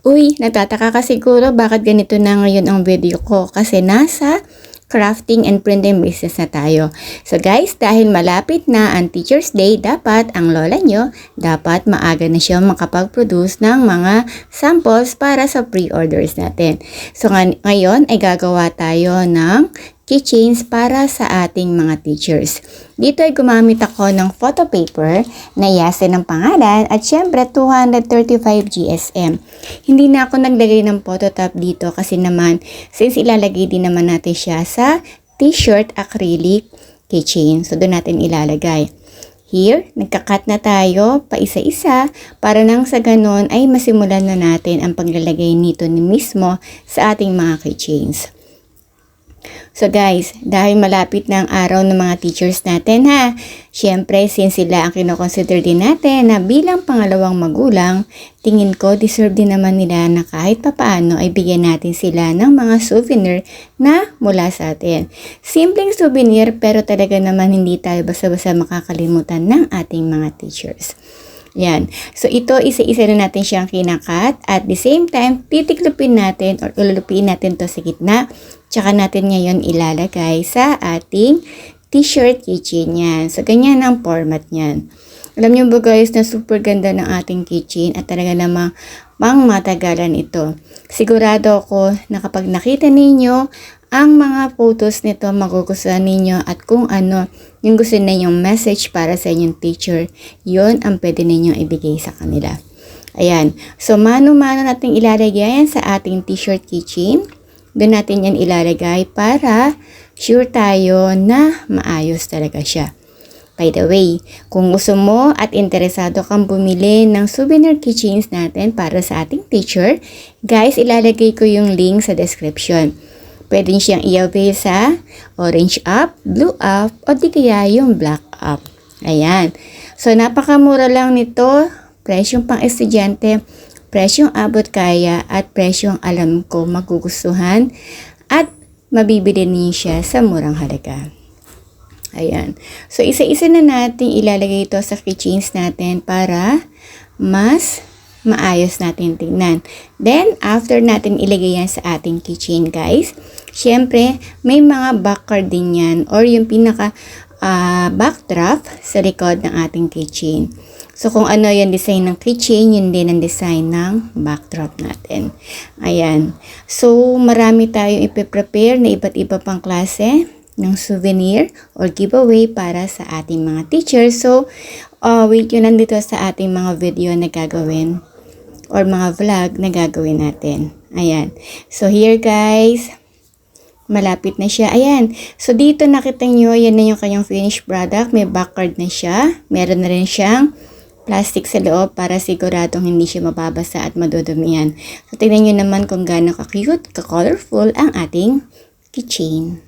Uy, nagtataka ka siguro bakit ganito na ngayon ang video ko kasi nasa crafting and printing business na tayo. So guys, dahil malapit na ang Teacher's Day, dapat ang lola nyo, dapat maaga na siya makapag-produce ng mga samples para sa pre-orders natin. So ngayon ay gagawa tayo ng keychains para sa ating mga teachers. Dito ay gumamit ako ng photo paper na yasin ng pangalan at syempre 235 GSM. Hindi na ako naglagay ng photo top dito kasi naman since ilalagay din naman natin siya sa t-shirt acrylic keychain. So doon natin ilalagay. Here, nagka-cut na tayo pa isa-isa para nang sa ganon ay masimulan na natin ang paglalagay nito ni mismo sa ating mga keychains. So guys, dahil malapit na ang araw ng mga teachers natin ha, syempre since sila ang kinoconsider din natin na bilang pangalawang magulang, tingin ko deserve din naman nila na kahit papaano ay bigyan natin sila ng mga souvenir na mula sa atin. Simpleng souvenir pero talaga naman hindi tayo basta-basta makakalimutan ng ating mga teachers. Yan. So, ito, isa-isa na natin siyang kinakat. At the same time, titiklupin natin or ululupin natin to sa gitna. Tsaka natin ngayon ilalagay sa ating t-shirt keychain yan. So, ganyan ang format niyan. Alam niyo ba guys na super ganda ng ating keychain at talaga namang matagalan ito. Sigurado ako na kapag nakita ninyo ang mga photos nito, magugustuhan ninyo at kung ano yung gusto ninyong message para sa inyong teacher, yun ang pwede ninyong ibigay sa kanila. Ayan. So, mano-mano natin ilalagay yan sa ating t-shirt keychain. Doon natin yan ilalagay para sure tayo na maayos talaga siya. By the way, kung gusto mo at interesado kang bumili ng souvenir keychains natin para sa ating teacher, guys, ilalagay ko yung link sa description. Pwede nyo siyang i-avail sa orange up, blue up, o di kaya yung black up. Ayan. So, napakamura lang nito. Presyong pang estudyante, presyong abot kaya, at presyong alam ko magugustuhan. At mabibili niyo siya sa murang halaga. Ayan. So, isa-isa na natin ilalagay ito sa keychains natin para mas maayos natin tingnan. Then, after natin ilagay yan sa ating keychain, guys, syempre, may mga backcard din yan or yung pinaka backdrop sa likod ng ating keychain. So, kung ano yung design ng keychain, yun din ang design ng backdrop natin. Ayan. So, marami tayong ipiprepare na iba't iba pang klase ng souvenir or giveaway para sa ating mga teachers. So, wait yun nandito sa ating mga video na gagawin or mga vlog na gagawin natin. Ayan. So, here guys, malapit na siya. Ayan. So, dito nakita nyo, yan na yung kanyang finished product. May backcard na siya. Meron na rin siyang plastic sa loob para siguradong hindi siya mababasa at madudumihan. So, tingnan nyo naman kung gaano ka-cute, ka-colorful ang ating keychain.